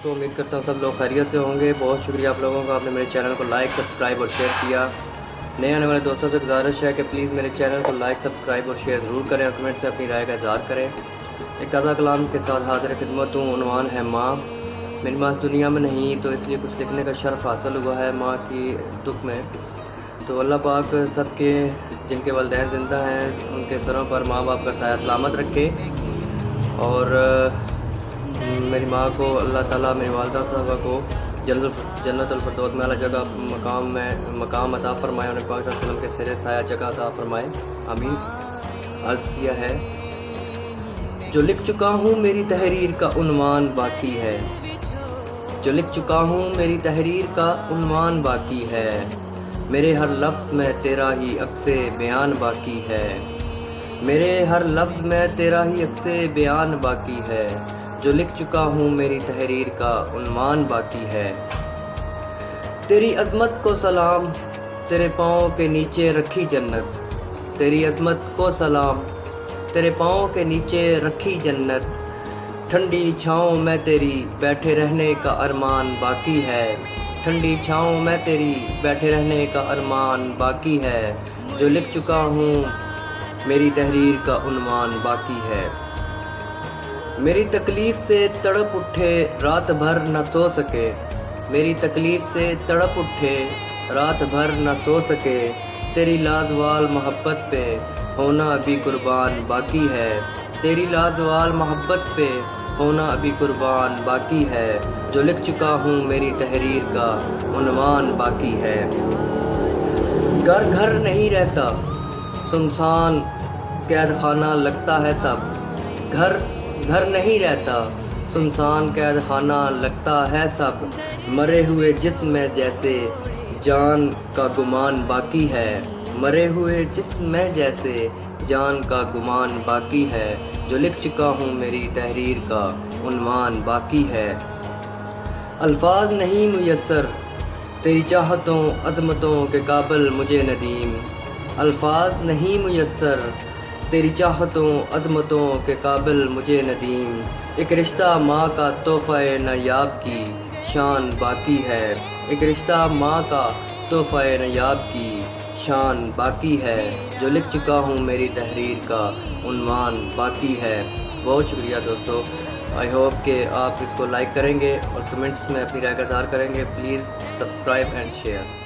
दोस्तों, उम्मीद करता हूँ सब लोग खैरियत से होंगे। बहुत शुक्रिया आप लोगों का, आपने मेरे चैनल को लाइक, सब्सक्राइब और शेयर किया। नए आने वाले दोस्तों से गुजारिश है कि प्लीज़ मेरे चैनल को लाइक, सब्सक्राइब और शेयर ज़रूर करें और कमेंट से अपनी राय का इज़हार करें। एक ताज़ा कलाम के साथ हाज़िर खिदमत हूँ। उन्वान है माँ। मेरी माँ इस दुनिया में नहीं, तो इसलिए कुछ लिखने का शर्फ हासिल हुआ है माँ की दुख में। तो अल्लाह पाक सबके जिनके वालिदैन ज़िंदा हैं उनके सरों पर माँ बाप का साया सलामत रखे, और मेरी माँ को अल्लाह ताला मेरी वालिदा साहबा को जन्नतुल फिरदौस में अला जगह मकाम अता फरमाए और पाक वसल्लम के सिरे साया जगह अता फरमाए, आमीन। अर्ज़ किया है, जो लिख चुका हूँ मेरी तहरीर का उन्वान बाकी है, जो लिख चुका हूँ मेरी तहरीर का उन्वान बाकी है, मेरे हर लफ्ज़ में तेरा ही अक्से बयान बाकी है, मेरे हर लफ्ज़ में तेरा ही अक्से बयान बाकी है, जो लिख चुका हूँ मेरी तहरीर का उन्वान बाकी है। तेरी अज़मत को सलाम, तेरे पाँव के नीचे रखी जन्नत, तेरी अज़मत को सलाम, तेरे पाँव के नीचे रखी जन्नत, ठंडी छाँव में तेरी बैठे रहने का अरमान बाकी है, ठंडी छाँव में तेरी बैठे रहने का अरमान बाकी है, जो लिख चुका हूँ मेरी तहरीर का उन्वान बाकी है। मेरी तकलीफ़ से तड़प उठे रात भर न सो सके, मेरी तकलीफ़ से तड़प उठे रात भर न सो सके, तेरी लाजवाल मोहब्बत पे होना अभी कुर्बान बाकी है, तेरी लाजवाल मोहब्बत पे होना अभी कुर्बान बाकी है, जो लिख चुका हूँ मेरी तहरीर का उन्वान बाकी है। घर घर नहीं रहता, सुनसान कैद खाना लगता है सब, घर घर नहीं रहता, सुनसान कैद खाना लगता है सब, मरे हुए जिस्म में जैसे जान का गुमान बाकी है, मरे हुए जिस्म में जैसे जान का गुमान बाकी है, जो लिख चुका हूँ मेरी तहरीर का उन्वान बाकी है। अल्फाज नहीं मुयस्सर तेरी चाहतों अज़मतों के काबिल मुझे नदीम, अल्फाज नहीं मुयस्सर तेरी चाहतों अज़मतों के काबिल मुझे नदीम, एक रिश्ता माँ का तोहफ़े नायाब की शान बाकी है, एक रिश्ता माँ का तोहफ़े नायाब की शान बाकी है, जो लिख चुका हूँ मेरी तहरीर का उन्वान बाकी है। बहुत शुक्रिया दोस्तों, आई होप कि आप इसको लाइक करेंगे और कमेंट्स में अपनी राय का इज़हार करेंगे। Please subscribe and share.